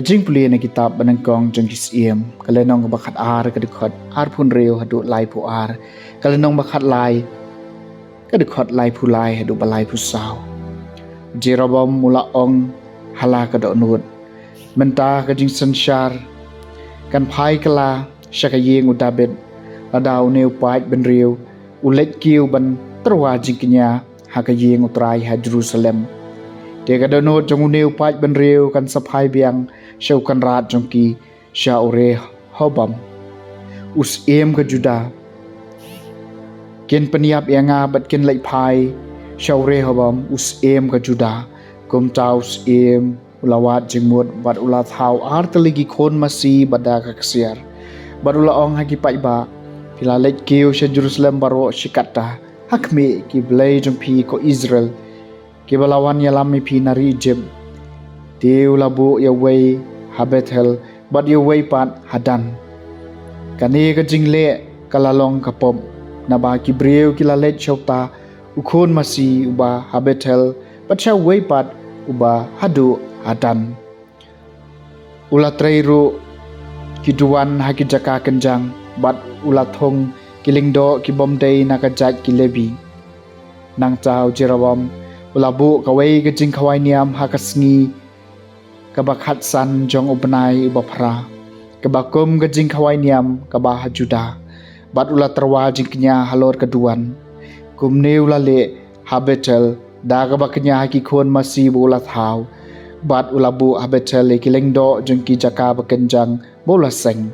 Kajing puli na kitab banangkong jengkis iem kalenong bakat ar kadikot ar pun reu hadu lai pu ar kalenong bakat lai kadikot lai pu lai hadu balai pu saw Jeroboam mula ong hala kadok nut menta kajing sanshar kan pai kala syakayeng udabet ladau neu pait ben reu ulet kiu ban terwa jingknya hakayeng utrai ha Jerusalem dia kadonot jong uneu pait ben reu kan sapai biang syaukan rat jongki syaure hobam us em ke juda ken peniap yanga bat ken lai pai syaure hobam us em ke juda kum taus em ulawat jengmut bat ulat hau arteligi kon masi bada kaksiar bat ula ong haki pai ba pila let kiu sya Jerusalem baro shikata hakme ki blai jongpi ko Israel ki balawan yalami pi nari Egypt Tiu labu ya wei Habethel bat ya wei pat hadan kani ka jingle kalalong kapom na ba ki breu ki lalet chauta ukon masi uba Habethel bat cha wei pat uba hadu hadan ulatreiru ki duan haki jaka kenjang bat ulathong kilingdo ki bomdei nakajat ki lebi nang chau Jeroboam ulabu kawai ka jing kawai niam hakasngi kabakhat san jong ubenai ubapra kabakum ka jing kawai niam kabah juda bat ula terwa jingknya halor keduan kumne ula le Habethel da kabaknya haki kon masih bola thau bat ulabu Habethel kilengdo jengki jaka bakenjang bola seng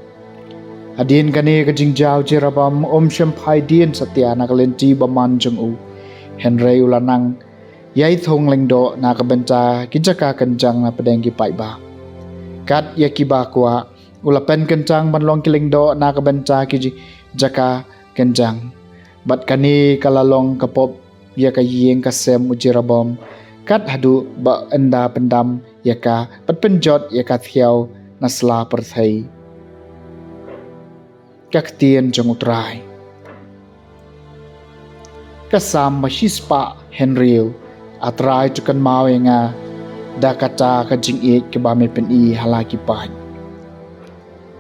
adin kane ka jing jaw Jeroboam shampai dien satya nakalenti baman jong u Henry ulanang yai thong lengdo na kabenta kijaka kenjang na pedeng ki pai ba kat ya ki ba kwa ulapen kenjang banlong kilengdo na kabenta ki jaka kenjang bat kani kalalong kapop ya ka yeng kasem Jeroboam kat hadu ba enda pendam ya ka pat penjot ya ka thiau nasla perthai kaktien jong utrai kasam mashispa Henry atrai tukan mau nga dakata ka jing e ke ba me pen i halaki pan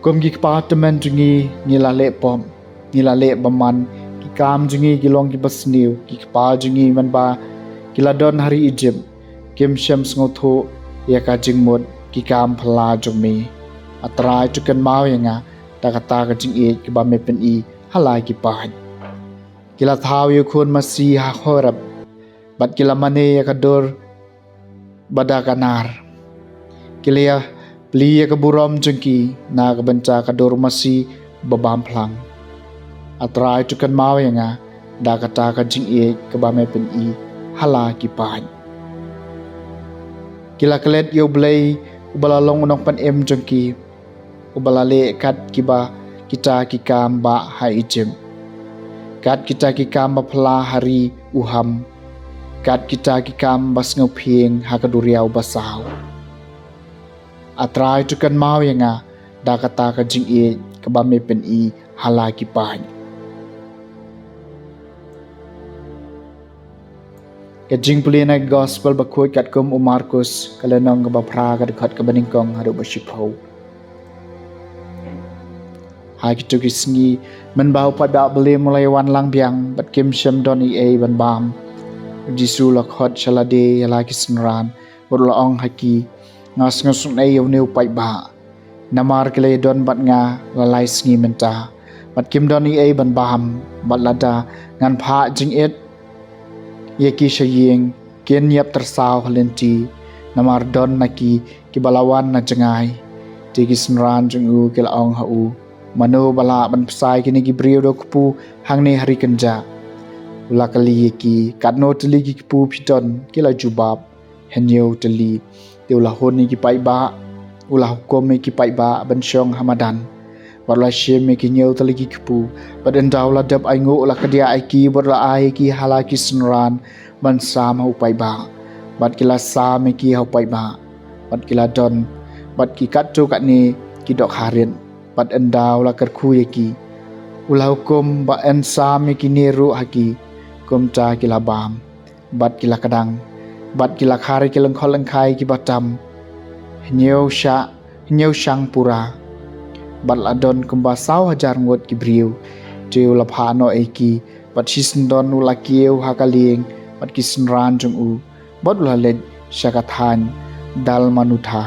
kom gi department jingi nila le pom nila le baman ki kam jingi gilong ki basniu ki pa jingi man ba kiladon hari Egypt kem syam ngotho ya ka jing mod ki kam phala jong me atrai tukan mau nga dakata ka jing e ke ba me pen i halaki pan kila thau yu khon masi ha khorab bat kila mane ya kador bada kanar kilia pli ya kaburom jengki na kabenca kador masi babam plang atrai tukan mau ya nga da kata ka jing e kabame pen i hala ki pan kila kelet yo blai ubalalong unong pan em jengki ubalale kat kiba kita ki kam ba ha ijem kat kita ki kam ba phla hari uham kat kita ki kam bas ngopieng hakaduriau basau atrai tukan mau yanga da kata ka jing e kabame pen i hala ki pan ka jing pulina gospel bakoi kat kum Markus kalenong ka bapra ka khat ka baningkong haru bashipau hai kitu kisngi men bau pada bele mulai wan lang biang bat kim syam doni e ban bam Jisu lakhot shalade yala kisnran burla ong haki ngas ngasung ai yau neu pai ba namar kele don bat nga lalai sngi menta bat kim doni ai ban bam bat lada ngan pha jing et ye ki shayeng kian niap tersau halenti namar don naki kibalawan na jengai tiki senran jengu kila ong hau mano bala ban pesai kini gibriu do kupu hangne hari kenja ula kali ki katno teli ki kupu piton kila jubab henyo teli teula honi ki pai ba ula hukum ki pai ba ban syong hamadan warla syem ki nyeu teli ki kupu badan daula dap aingo ula kadia aiki warla ai ki halaki senran ban sam hau pai ba bat kila sam ki hau pai ba bat kila don bat ki katjo katni ki dok harin bat endau la kerku yaki ulah hukum ba en sam ki niru haki kum ta kila bam bat kila kadang bat kila khari kilang kholang khai ki batam nyeu syang pura bat ladon kumba saw hajar ngot ki briu teu la phano eki bat sisndon ula kieu hakaling bat ki senran jung u bat ula led syakathan dal manutha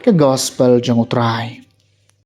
ke gospel jong utrai